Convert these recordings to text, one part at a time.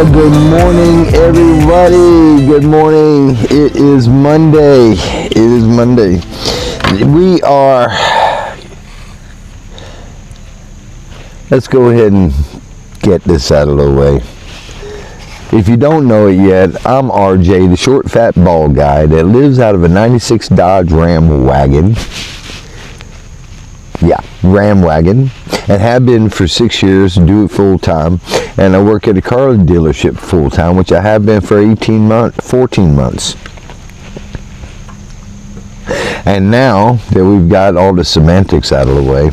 Well, good morning, everybody. Good morning. It is Monday. It is Monday. Let's go ahead and get this out of the way. If you don't know it yet, I'm RJ, the short, fat, bald guy that lives out of a 96 Dodge Ram wagon. Yeah, Ram wagon. And have been for 6 years, do it full time. And I work at a car dealership full time, which I have been for 14 months. And now that we've got all the semantics out of the way,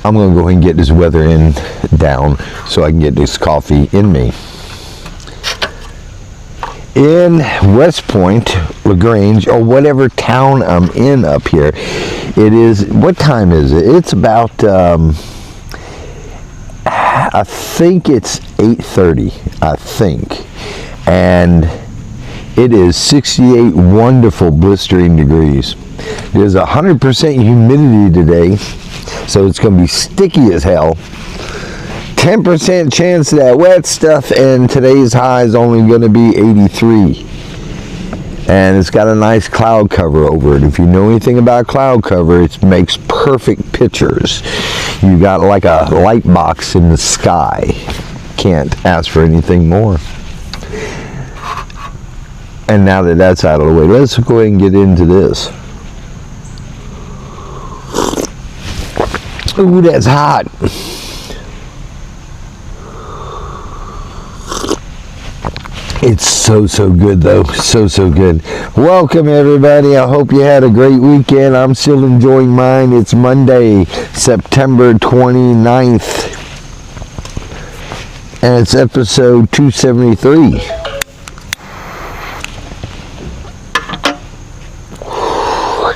I'm going to go ahead and get this weather down so I can get this coffee in me. In West Point, LaGrange, or whatever town I'm in up here, it is, what time is it? It's about, I think it's 8:30, I think. And it is 68 wonderful blistering degrees. There's 100% humidity today, so it's going to be sticky as hell. 10% chance of that wet stuff, and today's high is only going to be 83. And it's got a nice cloud cover over it. If you know anything about cloud cover, it makes perfect pictures. You got like a light box in the sky. Can't ask for anything more. And now that that's out of the way, let's go ahead and get into this. Ooh, that's hot. It's so good though, so good. Welcome everybody, I hope you had a great weekend. I'm still enjoying mine. It's Monday, September 29th, and it's episode 273.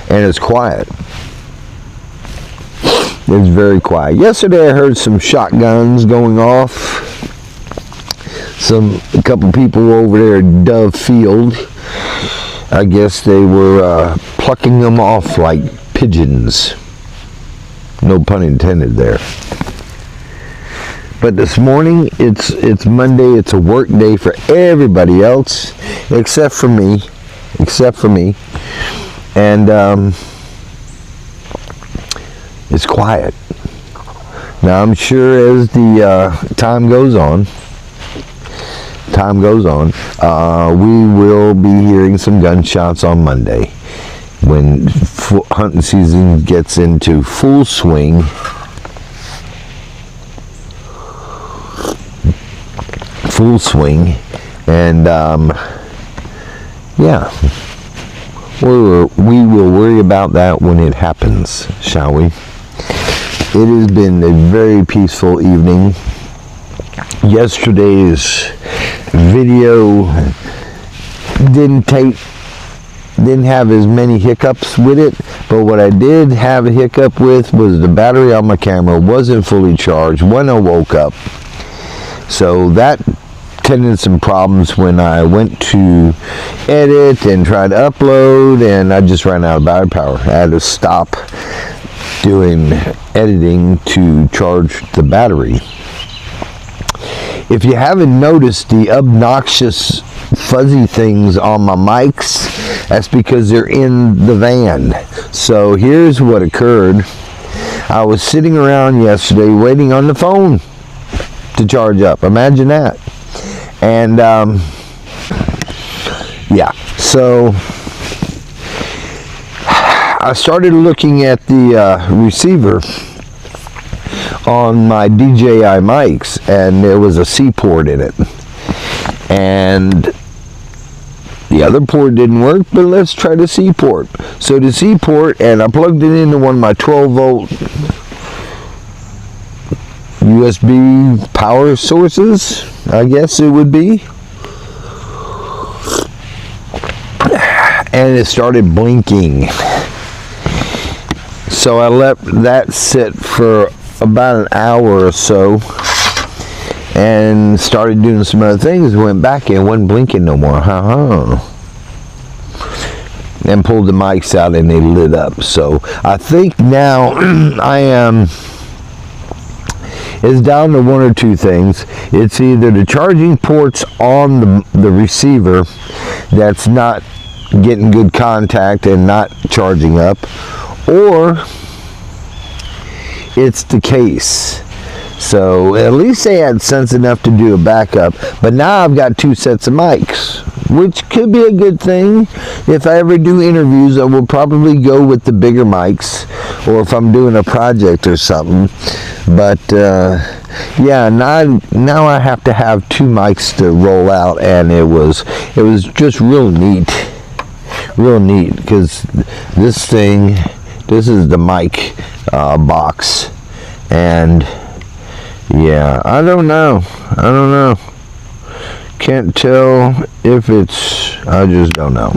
And it's quiet. It's very quiet. Yesterday I heard some shotguns going off. A couple people over there at Dove Field, I guess they were plucking them off like pigeons. No pun intended there. But this morning, it's Monday. It's a work day for everybody else, except for me. And it's quiet. Now I'm sure as the time goes on, we will be hearing some gunshots on Monday when hunting season gets into full swing. And yeah, we will worry about that when it happens, shall we? It has been a very peaceful evening. Yesterday's video didn't have as many hiccups with it, but what I did have a hiccup with was the battery on my camera wasn't fully charged when I woke up. So that tended some problems when I went to edit and try to upload, and I just ran out of battery power. I had to stop doing editing to charge the battery. If you haven't noticed the obnoxious fuzzy things on my mics, that's because they're in the van. So here's what occurred. I was sitting around yesterday waiting on the phone to charge up. Imagine that. And yeah, so I started looking at the receiver on my DJI mics, and there was a C port in it, and the other port didn't work, but let's try the C port. So the C port, and I plugged it into one of my 12 volt USB power sources, I guess it would be, and it started blinking. So I let that sit for about an hour or so and started doing some other things. Went back and it wasn't blinking no more. And pulled the mics out and they lit up. So I think now I am is down to one or two things. It's either the charging ports on the receiver that's not getting good contact and not charging up, or it's the case. So at least they had sense enough to do a backup. But now I've got two sets of mics, which could be a good thing. If I ever do interviews, I will probably go with the bigger mics, or if I'm doing a project or something. But yeah, now I have to have two mics to roll out, and it was just real neat, because this is the mic box, and yeah, I don't know. Can't tell if it's, I just don't know.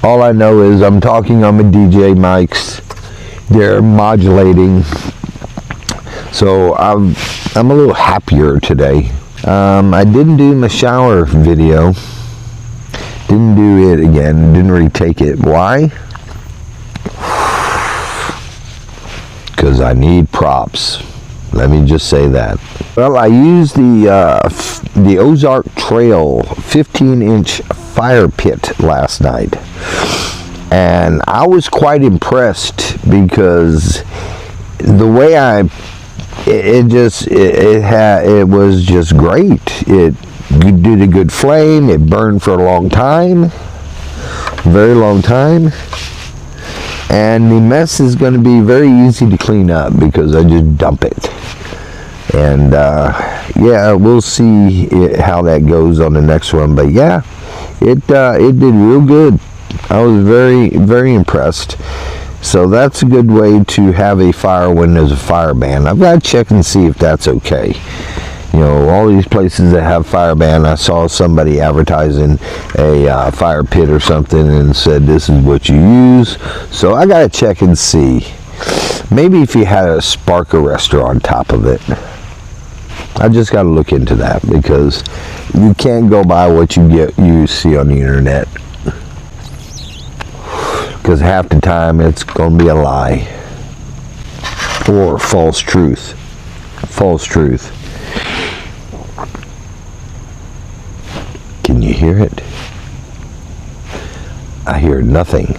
All I know is I'm talking on my DJ mics. They're modulating. So I'm a little happier today. I didn't do my shower video. Didn't do it again. Didn't retake it. Why? Because I need props. Let me just say that. Well, I used the Ozark Trail 15-inch fire pit last night, and I was quite impressed because the way it was just great. It did a good flame. It burned for a long time, very long time. And the mess is going to be very easy to clean up because I just dump it. And yeah, we'll see how that goes on the next one. But yeah, it did real good. I was very, very impressed. So that's a good way to have a fire when there's a fire ban. I've got to check and see if that's okay. You know, all these places that have fire ban, I saw somebody advertising a fire pit or something and said this is what you use. So I got to check and see. Maybe if you had a spark arrestor on top of it. I just got to look into that, because you can't go by what you see on the internet. Because half the time it's going to be a lie. Or false truth. False truth. Can you hear it? I hear nothing.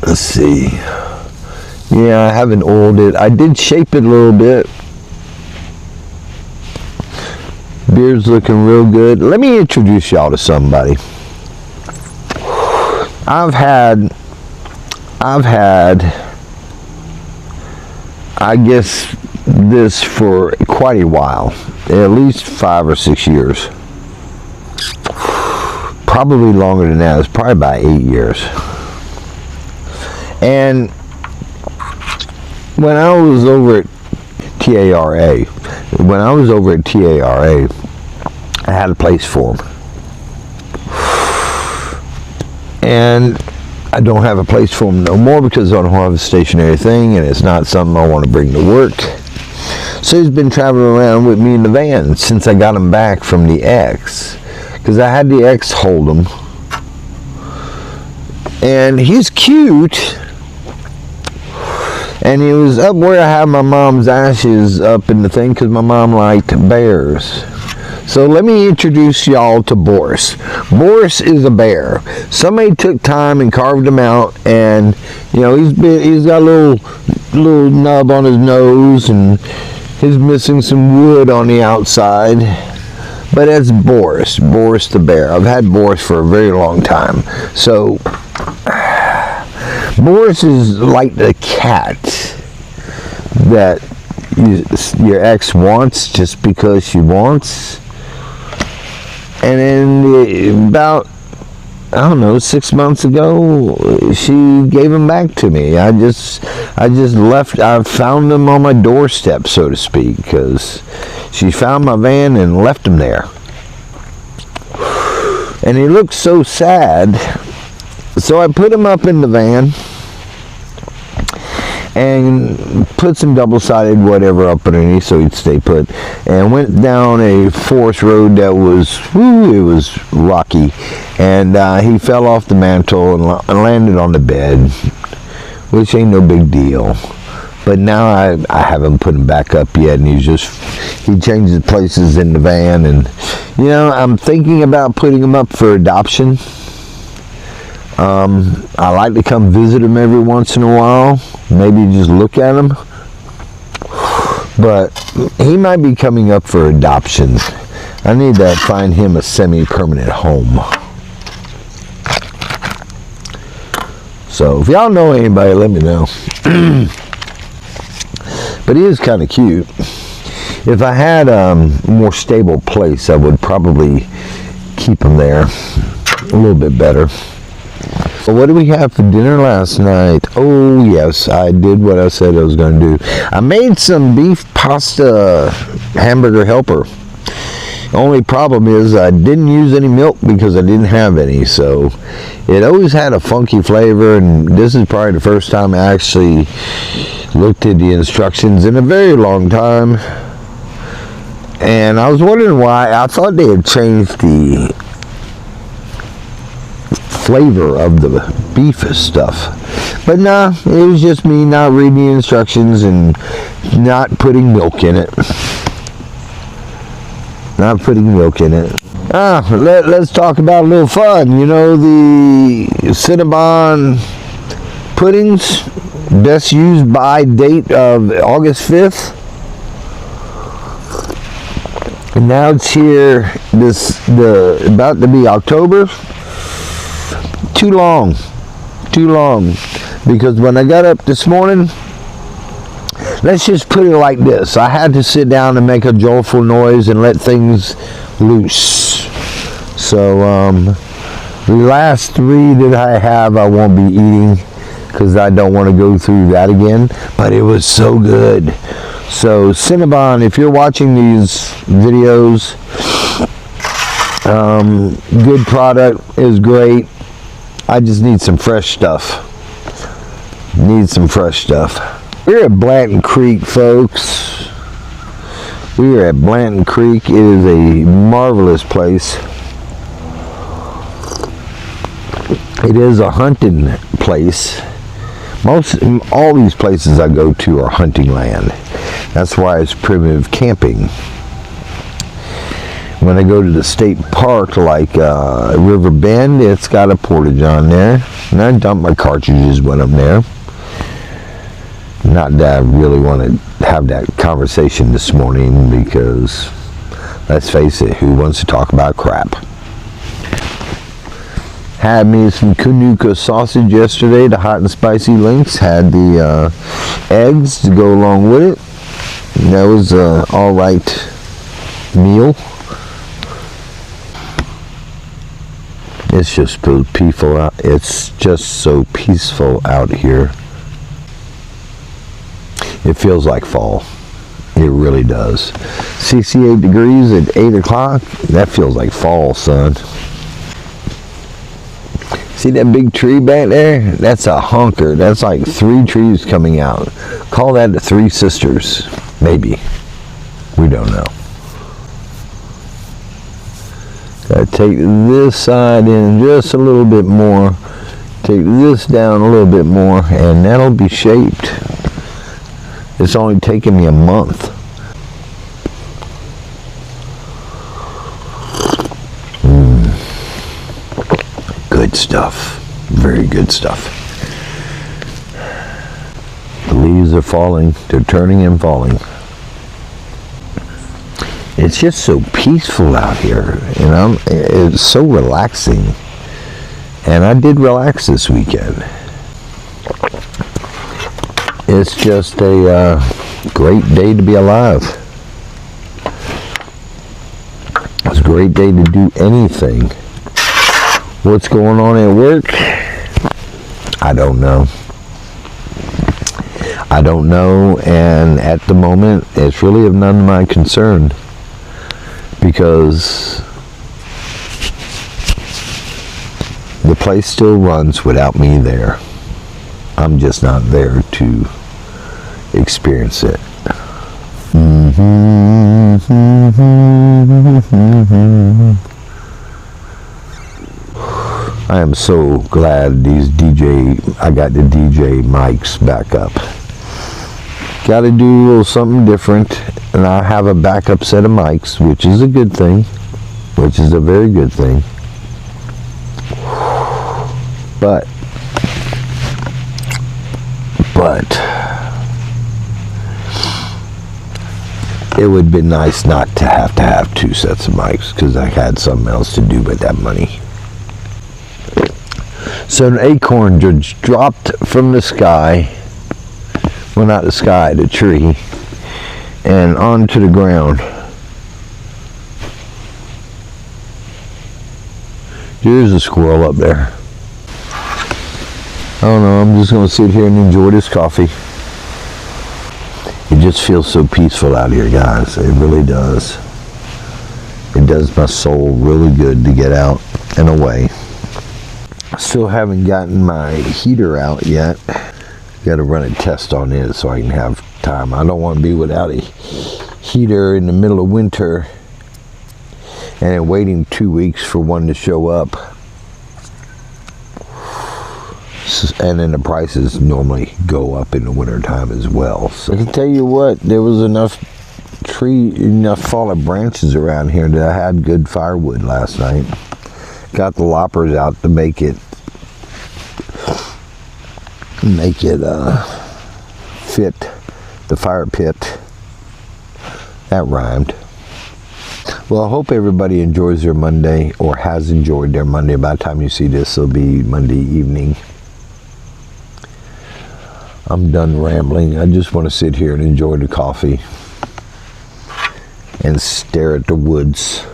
Let's see. Yeah, I haven't oiled it. I did shape it a little bit. Beard's looking real good. Let me introduce y'all to somebody. I've had I guess this for quite a while, at least 5 or 6 years, probably longer than that. It's probably about 8 years. And when I was over at TARA, I had a place for them, and I don't have a place for them no more because I don't have a stationary thing, and it's not something I want to bring to work. So he's been traveling around with me in the van since I got him back from the X, because I had the X hold him, and he's cute. And he was up where I have my mom's ashes up in the thing, because my mom liked bears. So let me introduce y'all to Boris. Boris is a bear. Somebody took time and carved him out, and you know he's got a little nub on his nose, and he's missing some wood on the outside. But that's Boris the bear. I've had Boris for a very long time. So Boris is like the cat that your ex wants just because she wants. And then about, I don't know, 6 months ago, she gave him back to me. I just left. I found him on my doorstep, so to speak, because she found my van and left him there. And he looked so sad. So I put him up in the van and put some double-sided whatever up underneath so he'd stay put, and went down a forest road that was, it was rocky, and he fell off the mantle and landed on the bed, which ain't no big deal. But now I haven't put him back up yet, and he changes places in the van, and I'm thinking about putting him up for adoption. I like to come visit him every once in a while, maybe just look at him. But he might be coming up for adoption. I need to find him a semi-permanent home. So if y'all know anybody, let me know. But he is kind of cute. If I had a more stable place, I would probably keep him there a little bit better. So what did we have for dinner last night? Oh yes, I did what I said I was going to do. I made some beef pasta hamburger helper. The only problem is I didn't use any milk because I didn't have any, so it always had a funky flavor, and this is probably the first time I actually looked at the instructions in a very long time. And I was wondering why. I thought they had changed the flavor of the beef stuff, but nah, it was just me not reading the instructions and not putting milk in it. Let's talk about a little fun. The Cinnabon puddings, best used by date of August 5th. And now it's here, about to be October. Too long, because when I got up this morning, let's just put it like this, I had to sit down and make a joyful noise and let things loose. So the last 3 that I have, I won't be eating because I don't want to go through that again, but it was so good. So Cinnabon, if you're watching these videos, good product, is great. I just need some fresh stuff. We're at Blanton Creek, folks. We are at Blanton Creek. It is a marvelous place. It is a hunting place. All these places I go to are hunting land. That's why it's primitive camping. When I go to the state park like River Bend, it's got a portage on there, and I dump my cartridges when I'm there. Not that I really want to have that conversation this morning, because let's face it, who wants to talk about crap? Had me some Kunuka sausage yesterday, the hot and spicy links. Had the eggs to go along with it. And that was an alright meal. It's just so peaceful out. It's just so peaceful out here. It feels like fall. It really does. 68 degrees at 8 o'clock. That feels like fall, son. See that big tree back there? That's a hunker. That's like 3 trees coming out. Call that the Three Sisters. Maybe. We don't know. Gotta take this side in just a little bit more. Take this down a little bit more, and that'll be shaped. It's only taken me a month. Good stuff. Very good stuff. The leaves are falling. They're turning and falling. It's just so peaceful out here, it's so relaxing. And I did relax this weekend. It's just a great day to be alive. It's a great day to do anything. What's going on at work? I don't know. And at the moment, it's really of none of my concern, because the place still runs without me there. I'm just not there to experience it. I am so glad I got the DJ mics back up. got to do a little something different, and I have a backup set of mics, which is a good thing, which is a very good thing. But it would be nice not to have two sets of mics, because I had something else to do with that money. So an acorn just dropped from the sky, well, not the sky, the tree, and onto the ground. There's a squirrel up there. I don't know, I'm just going to sit here and enjoy this coffee. It just feels so peaceful out here, guys. It really does. It does my soul really good to get out and away. Still haven't gotten my heater out yet. Got to run a test on it so I can have time. I don't want to be without a heater in the middle of winter and then waiting 2 weeks for one to show up. And then the prices normally go up in the winter time as well. So I can tell you what, there was enough fallen branches around here that I had good firewood last night. Got the loppers out to make it fit the fire pit. That rhymed. Well, I hope everybody enjoys their Monday, or has enjoyed their Monday. By the time you see this, it'll be Monday evening. I'm done rambling. I just want to sit here and enjoy the coffee and stare at the woods.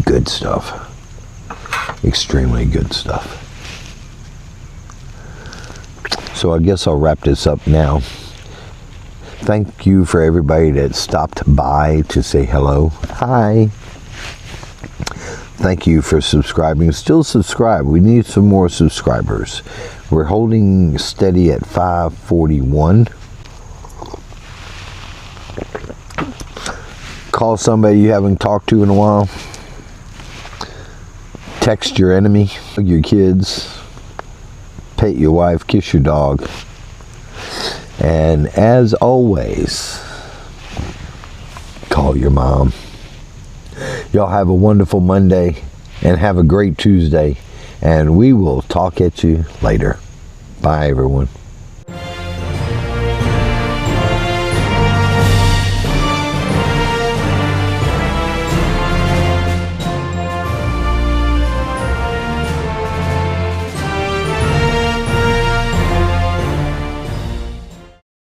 Good stuff. Extremely good stuff. So I guess I'll wrap this up now. Thank you for everybody that stopped by to say hello. Hi. Thank you for subscribing. Still subscribe. We need some more subscribers. We're holding steady at 541. Call somebody you haven't talked to in a while. Text your enemy, hug your kids, pet your wife, kiss your dog. And as always, call your mom. Y'all have a wonderful Monday and have a great Tuesday, and we will talk at you later. Bye, everyone.